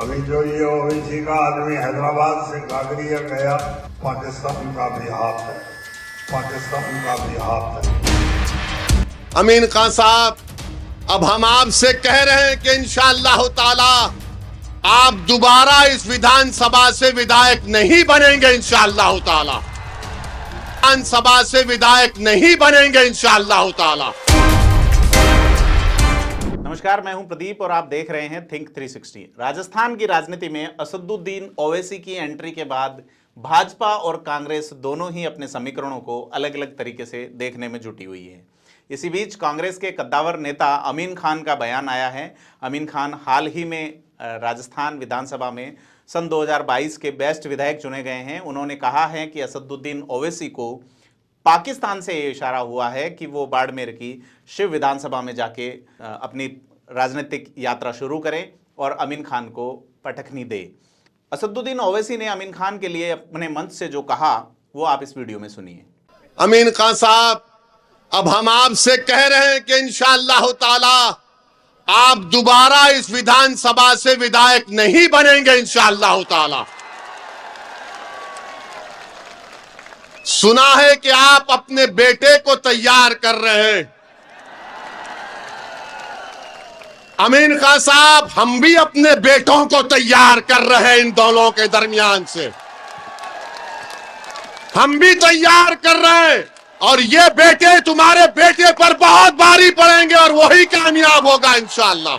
अभी जो ये ओवैसी का आदमी हैदराबाद से कागरिया गया, पाकिस्तान का भी हाथ है, पाकिस्तान का भी हाथ है। अमीन खान साहब, अब हम आपसे कह रहे हैं कि इंशाअल्लाह ताला आप दोबारा इस विधानसभा से विधायक नहीं बनेंगे। इंशाअल्लाह ताला विधानसभा से विधायक नहीं बनेंगे इंशाअल्लाह ताला। नमस्कार, मैं हूं प्रदीप और आप देख रहे हैं थिंक 360। राजस्थान की राजनीति में असदुद्दीन ओवैसी की एंट्री के बाद भाजपा और कांग्रेस दोनों ही अपने समीकरणों को अलग अलग तरीके से देखने में जुटी हुई है। इसी बीच कांग्रेस के कद्दावर नेता अमीन खान का बयान आया है। अमीन खान हाल ही में राजस्थान विधानसभा में सन 2022 के बेस्ट विधायक चुने गए हैं। उन्होंने कहा है कि असदुद्दीन ओवैसी को पाकिस्तान से ये इशारा हुआ है कि वो बाड़मेर की शिव विधानसभा में जाके अपनी राजनीतिक यात्रा शुरू करें और अमीन खान को पटखनी दे। असदुद्दीन ओवैसी ने अमीन खान के लिए अपने मंच से जो कहा वो आप इस वीडियो में सुनिए। अमीन खान साहब, अब हम आपसे कह रहे हैं कि इंशाअल्लाह ताला आप दोबारा इस विधानसभा से विधायक नहीं बनेंगे इंशाअल्लाह ताला। सुना है कि आप अपने बेटे को तैयार कर रहे हैं। अमीन खान साहब, हम भी अपने बेटों को तैयार कर रहे हैं। इन दोनों के दरमियान से हम भी तैयार कर रहे हैं और ये बेटे तुम्हारे बेटे पर बहुत भारी पड़ेंगे और वही कामयाब होगा इंशाअल्लाह।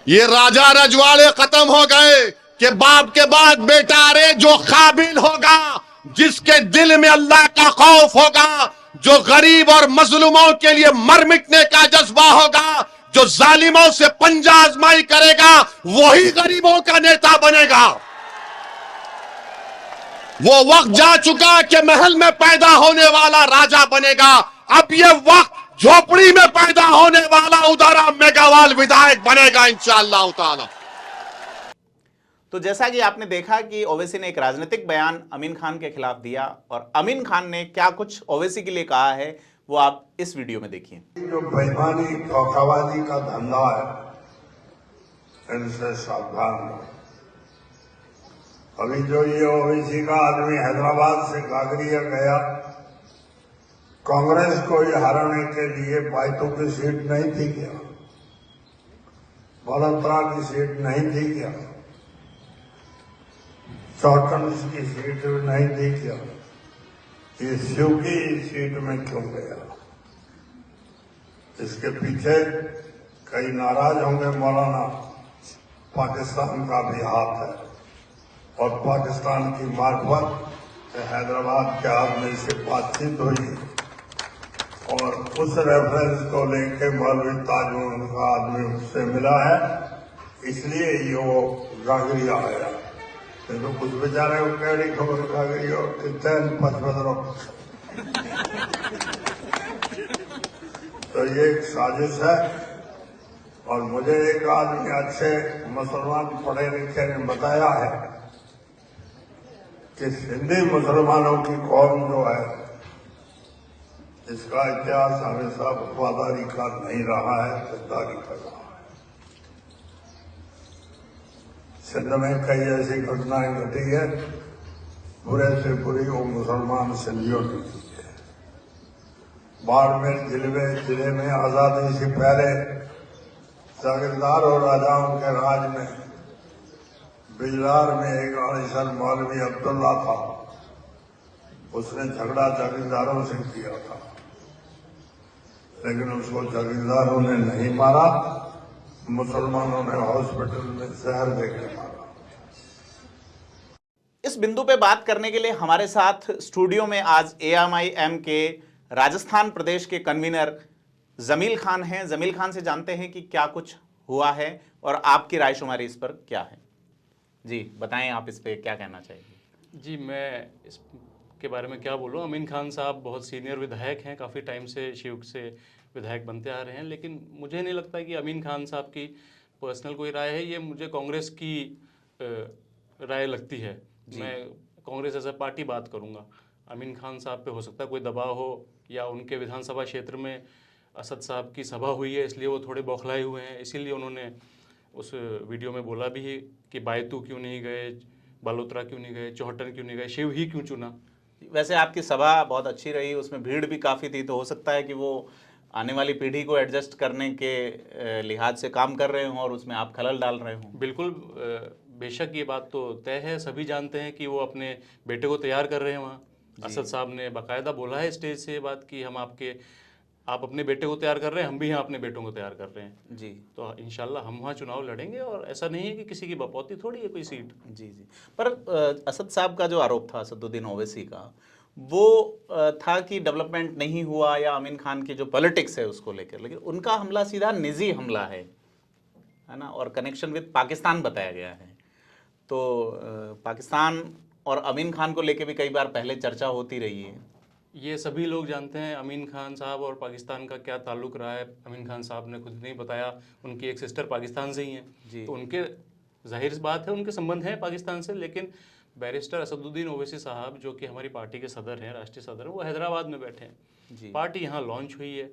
ये राजा रजवाड़े खत्म हो गए कि बाप के बाद बेटा। अरे जो काबिल होगा, जिसके दिल में अल्लाह का खौफ होगा, जो गरीब और मजलूमों के लिए मर मिटने का जज्बा होगा, जो जालिमों से पंजा आजमाई करेगा, वही गरीबों का नेता बनेगा। वो वक्त जा चुका कि महल में पैदा होने वाला राजा बनेगा। अब ये वक्त झोपड़ी में पैदा होने वाला उदारा मेगावाल विधायक बनेगा इंशाअल्लाह ताला। तो जैसा कि आपने देखा कि ओवैसी ने एक राजनीतिक बयान अमीन खान के खिलाफ दिया और अमीन खान ने क्या कुछ ओवैसी के लिए कहा है वो आप इस वीडियो में देखिए। जो बेईमानी धोखाबाजी का धंधा है, इनसे सावधान रहो। अभी जो ये ओवैसी का आदमी हैदराबाद से कागरिया गया, कांग्रेस को ये हराने के लिए बाइतों की सीट नहीं थी क्या, बड़ोदरा की सीट नहीं थी क्या, चौटन्स की सीट नहीं थी क्या, ये शिव की सीट में क्यों गया? इसके पीछे कई नाराज होंगे मौलाना, पाकिस्तान का भी हाथ है और पाकिस्तान की मार्फत हैदराबाद के आदमी से बातचीत हुई और उस रेफरेंस को लेके मौलवी ताजमल का आदमी उससे मिला है, इसलिए ये वो कागरिया आया। तो कुछ बेचारे को कैडी खबर कागरिया और कितने पचपदरों। तो ये एक साजिश है और मुझे एक आदमी अच्छे मुसलमान पढ़े लिखे ने बताया है कि सिंधी मुसलमानों की कौम जो है, इसका इतिहास हमेशा वफादारी का नहीं रहा है, गद्दारी का रहा है। सिंध में कई ऐसी घटनाएं घटी है, बुरे से बुरी वो मुसलमान सिंधियों की की है। बाड़मेर जिले में आजादी से पहले जागीरदार और राजाओं के राज में बिजलार में एक आलिशान मौलवी अब्दुल्ला था। उसने झगड़ा जागीरदारों से किया था, लेकिन उसको जागीरदारों ने नहीं मारा, मुसलमानों ने हॉस्पिटल में जहर देकर मारा। इस बिंदु पे बात करने के लिए हमारे साथ स्टूडियो में आज AMIM के राजस्थान प्रदेश के कन्वीनर जमील खान हैं। जमील खान से जानते हैं कि क्या कुछ हुआ है और आपकी रायशुमारी इस पर क्या है। जी बताएं, आप इस पे क्या कहना चाहिए। जी, मैं इसके बारे में क्या बोलूँ। अमीन खान साहब बहुत सीनियर विधायक हैं, काफ़ी टाइम से शिव से विधायक बनते आ रहे हैं, लेकिन मुझे नहीं लगता कि अमीन खान साहब की पर्सनल कोई राय है। ये मुझे कांग्रेस की राय लगती है। मैं कांग्रेस एज ए पार्टी बात करूँगा। अमीन खान साहब पे हो सकता है कोई दबाव हो या उनके विधानसभा क्षेत्र में असद साहब की सभा हुई है इसलिए वो थोड़े बौखलाए हुए हैं, इसीलिए उन्होंने उस वीडियो में बोला भी है कि बायतू क्यों नहीं गए, बालोतरा क्यों नहीं गए, चौहटन क्यों नहीं गए, शिव ही क्यों चुना। वैसे आपकी सभा बहुत अच्छी रही, उसमें भीड़ भी काफ़ी थी, तो हो सकता है कि वो आने वाली पीढ़ी को एडजस्ट करने के लिहाज से काम कर रहे हों और उसमें आप खलल डाल रहे हों। बिल्कुल, बेशक ये बात तो तय है, सभी जानते हैं कि वो अपने बेटे को तैयार कर रहे हैं वहाँ। असद साहब ने बाकायदा बोला है स्टेज से ये बात कि आप अपने बेटे को तैयार कर रहे हैं, हम भी यहाँ अपने बेटों को तैयार कर रहे हैं। जी, तो इंशाल्लाह हम वहाँ चुनाव लड़ेंगे, और ऐसा नहीं है कि किसी की बपौती थोड़ी है कोई सीट। जी, जी। पर असद साहब का जो आरोप था, असदुद्दीन ओवैसी का, वो था कि डेवलपमेंट नहीं हुआ या अमीन खान की जो पॉलिटिक्स है उसको लेकर, लेकिन उनका हमला सीधा निजी हमला है ना, और कनेक्शन विद पाकिस्तान बताया गया है। तो पाकिस्तान और अमीन खान को लेकर भी कई बार पहले चर्चा होती रही है। ये सभी लोग जानते हैं अमीन खान साहब और पाकिस्तान का क्या ताल्लुक रहा है। अमीन खान साहब ने खुद नहीं बताया, उनकी एक सिस्टर पाकिस्तान से ही हैं, तो उनके जाहिर सी बात है उनके संबंध हैं पाकिस्तान से। लेकिन बैरिस्टर असदुद्दीन ओवैसी साहब जो कि हमारी पार्टी के सदर हैं, राष्ट्रीय सदर, वो हैदराबाद में बैठे हैं। पार्टी यहाँ लॉन्च हुई है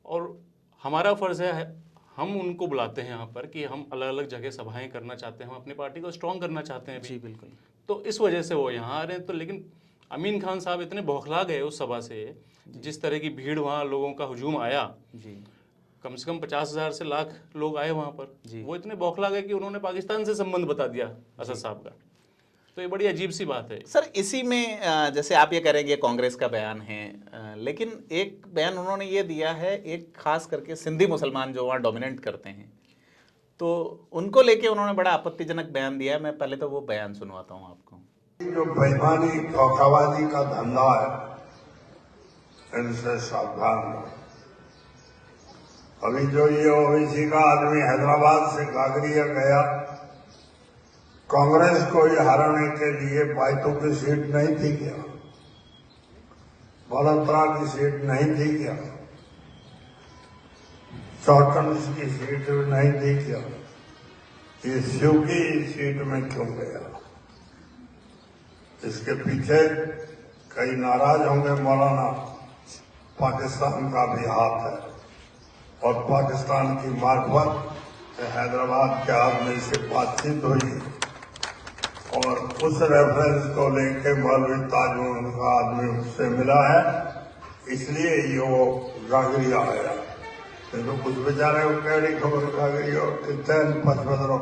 और हमारा फ़र्ज़ है, हम उनको बुलाते हैं यहाँ पर कि हम अलग अलग जगह सभाएं करना चाहते हैं, हम अपनी पार्टी को स्ट्रॉन्ग करना चाहते हैं। जी बिल्कुल। तो इस वजह से वो यहाँ आ रहे हैं। तो लेकिन अमीन खान साहब इतने बौखला गए उस सभा से, जिस तरह की भीड़ वहाँ लोगों का हुजूम आया, जी, कम से कम 50,000 से लाख लोग आए वहाँ पर, वो इतने बौखला गए कि उन्होंने पाकिस्तान से संबंध बता दिया असद साहब का। तो ये बड़ी अजीब सी बात है सर। इसी में जैसे आप ये करेंगे कांग्रेस का बयान है, लेकिन एक बयान उन्होंने ये दिया है, एक खास करके सिंधी मुसलमान जो वहाँ डोमिनेट करते हैं, तो उनको लेके उन्होंने बड़ा आपत्तिजनक बयान दिया है। मैं पहले तो वो बयान सुनवाता हूँ आपको। जो बेईमानी धोखाबाजी का धंधा है, इनसे सावधान रहो। अभी जो ये ओवैसी का आदमी हैदराबाद से कागरिया गया, कांग्रेस को हराने के लिए बायतू की सीट नहीं थी क्या, बालोतरा की सीट नहीं थी क्या, चौहटन की सीट नहीं थी क्या, ये शिव की सीट में क्यों गया? इसके पीछे कई नाराज होंगे मौलाना, पाकिस्तान का भी हाथ है, और पाकिस्तान की मार्फत हैदराबाद के आदमी से बातचीत हुई और उस रेफरेंस को लेके मौलवी ताजउल का आदमी उससे मिला है, इसलिए ये वो गागरिया आया। तो कुछ बेचारे को कड़ी खबर गागरिया और कितने पचपदरों,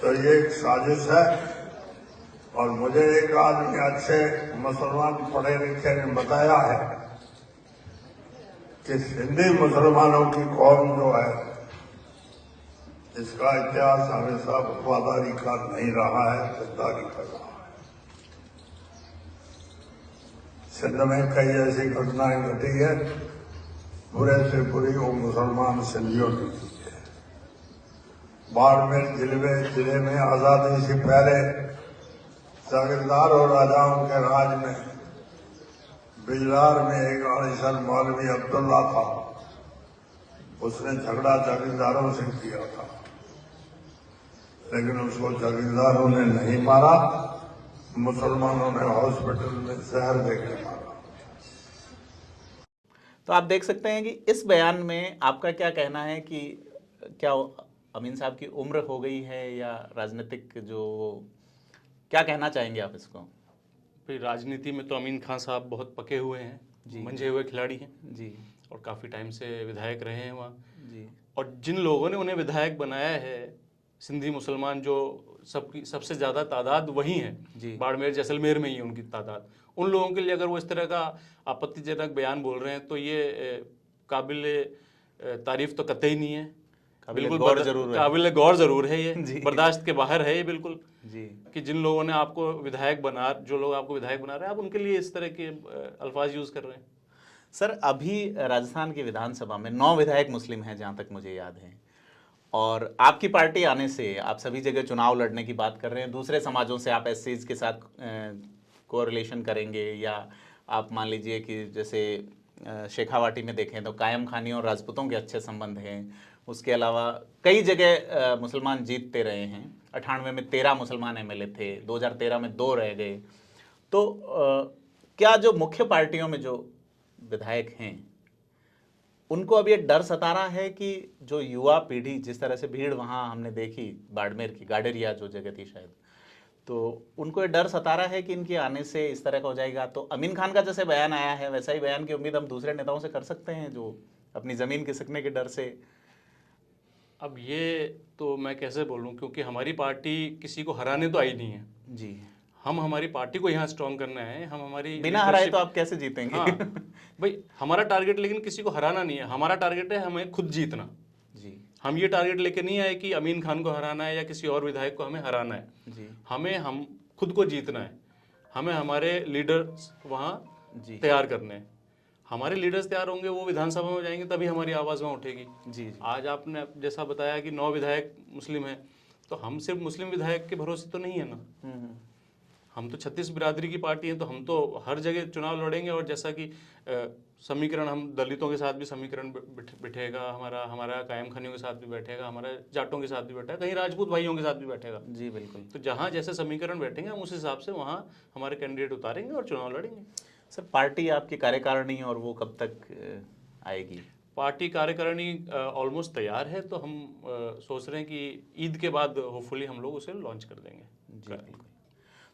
तो ये एक साजिश है। और मुझे एक आदमी अच्छे मुसलमान पढ़े लिखे ने बताया है कि सिंधी मुसलमानों की कौम जो है, इसका इतिहास हमेशा वफादारी का नहीं रहा है, गद्दारी का रहा है। सिंध में कई ऐसी घटनाएं घटी है, बुरे से बुरी वो मुसलमान सिंधियों की की है। बाड़मेर जिले में आजादी से पहले जागीरदार और राजाओं के राज में बिजलार में एक आलिशान मौलवी अब्दुल्ला था, उसने झगड़ा जागीरदारों से किया था, लेकिन उसको जागीरदारों ने नहीं मारा, मुसलमानों ने हॉस्पिटल में जहर देकर मारा। तो आप देख सकते हैं कि इस बयान में आपका क्या कहना है कि क्या अमीन साहब की उम्र हो गई है या राजनीतिक जो, क्या कहना चाहेंगे आप इसको? फिर राजनीति में तो अमीन खान साहब बहुत पके हुए हैं, मंझे हुए खिलाड़ी हैं जी, और काफ़ी टाइम से विधायक रहे हैं वहाँ जी, और जिन लोगों ने उन्हें विधायक बनाया है, सिंधी मुसलमान जो सबसे ज़्यादा तादाद वही है, बाड़मेर जैसलमेर में ही उनकी तादाद। उन लोगों के लिए अगर वो इस तरह का आपत्तिजनक बयान बोल रहे हैं तो ये काबिल तारीफ तो कतई नहीं है, बिल्कुल काबिल गौर जरूर है, ये बर्दाश्त के बाहर है ये बिल्कुल जी, कि जिन लोगों ने आपको विधायक जो लोग आपको विधायक बना रहे हैं, आप उनके लिए इस तरह के अल्फाज यूज़ कर रहे हैं। सर अभी राजस्थान की विधानसभा में 9 विधायक मुस्लिम हैं जहाँ तक मुझे याद है, और आपकी पार्टी आने से आप सभी जगह चुनाव लड़ने की बात कर रहे हैं। दूसरे समाजों से आप एससीज के साथ कोरिलेशन करेंगे, या आप मान लीजिए कि जैसे शेखावाटी में देखें तो कायम खानी और राजपूतों के अच्छे संबंध हैं। उसके अलावा कई जगह मुसलमान जीतते रहे हैं। 98 में 13 मुसलमान एमएलए थे, 2013 में 2 रह गए। तो क्या जो मुख्य पार्टियों में जो विधायक हैं उनको अब ये डर सता रहा है कि जो युवा पीढ़ी, जिस तरह से भीड़ वहां हमने देखी बाड़मेर की, गाडरिया जो जगह थी शायद, तो उनको ये डर सता रहा है कि इनके आने से इस तरह का हो जाएगा? तो अमीन खान का जैसे बयान आया है वैसा ही बयान की उम्मीद हम दूसरे नेताओं से कर सकते हैं जो अपनी जमीन खिसकने के डर से? अब ये तो मैं कैसे बोलूं, क्योंकि हमारी पार्टी किसी को हराने तो आई नहीं है जी, हम हमारी पार्टी को यहाँ स्ट्रॉन्ग करना है। हम हमारी बिना हराए तो आप कैसे जीतेंगे? हाँ भाई, हमारा टारगेट लेकिन किसी को हराना नहीं है, हमारा टारगेट है हमें खुद जीतना। जी हम ये टारगेट लेके नहीं आए कि अमीन खान को हराना है या किसी और विधायक को हमें हराना है। जी हम खुद को जीतना है। हमें हमारे लीडर्स वहाँ जी तैयार करने हैं। हमारे लीडर्स तैयार होंगे, वो विधानसभा में जाएंगे, तभी हमारी आवाज़ वहाँ उठेगी। जी जी आज आपने जैसा बताया कि 9 विधायक मुस्लिम हैं, तो हम सिर्फ मुस्लिम विधायक के भरोसे तो नहीं है ना। हम तो 36 बिरादरी की पार्टी है, तो हम तो हर जगह चुनाव लड़ेंगे। और जैसा कि समीकरण, हम दलितों के साथ भी समीकरण बैठेगा, हमारा कायम खानियों के साथ भी बैठेगा, हमारा जाटों के साथ भी बैठेगा, कहीं राजपूत भाइयों के साथ भी बैठेगा। जी बिल्कुल। तो जहाँ जैसे समीकरण बैठेंगे हम उस हिसाब से वहाँ हमारे कैंडिडेट उतारेंगे और चुनाव लड़ेंगे। सर, पार्टी आपकी कार्यकारिणी और वो कब तक आएगी? पार्टी कार्यकारिणी ऑलमोस्ट तैयार है, तो हम सोच रहे हैं कि ईद के बाद होपफुली हम लोग उसे लॉन्च कर देंगे। जी बिल्कुल।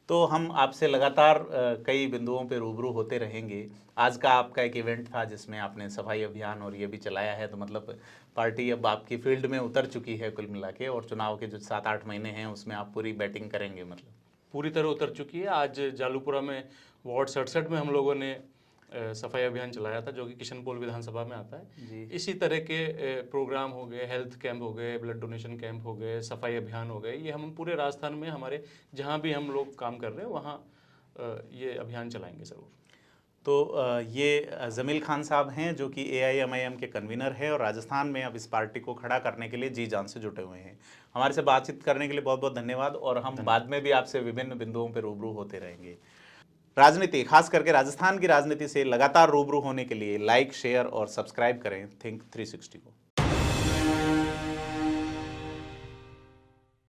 तो हम आपसे लगातार कई बिंदुओं पे रूबरू होते रहेंगे। आज का आपका एक इवेंट था जिसमें आपने सफाई अभियान और ये भी चलाया है, तो मतलब पार्टी अब आपकी फील्ड में उतर चुकी है कुल मिला के, और चुनाव के जो 7-8 महीने हैं उसमें आप पूरी बैटिंग करेंगे, मतलब पूरी तरह उतर चुकी है। आज जालूपुरा में वार्ड 67 में हम लोगों ने सफाई अभियान चलाया था, जो कि किशनपोल विधानसभा में आता है। इसी तरह के प्रोग्राम हो गए, हेल्थ कैंप हो गए, ब्लड डोनेशन कैंप हो गए, सफाई अभियान हो गए, ये हम पूरे राजस्थान में हमारे जहाँ भी हम लोग काम कर रहे हैं वहाँ ये अभियान चलाएंगे ज़रूर। तो ये जमील खान साहब हैं जो कि AIMIM के कन्वीनर है और राजस्थान में अब इस पार्टी को खड़ा करने के लिए जी जान से जुटे हुए हैं। हमारे से बातचीत करने के लिए बहुत बहुत धन्यवाद, और हम बाद में भी आपसे विभिन्न बिंदुओं पर रूबरू होते रहेंगे। राजनीति, खास करके राजस्थान की राजनीति से लगातार रूबरू होने के लिए लाइक, शेयर और सब्सक्राइब करें थिंक 360 को।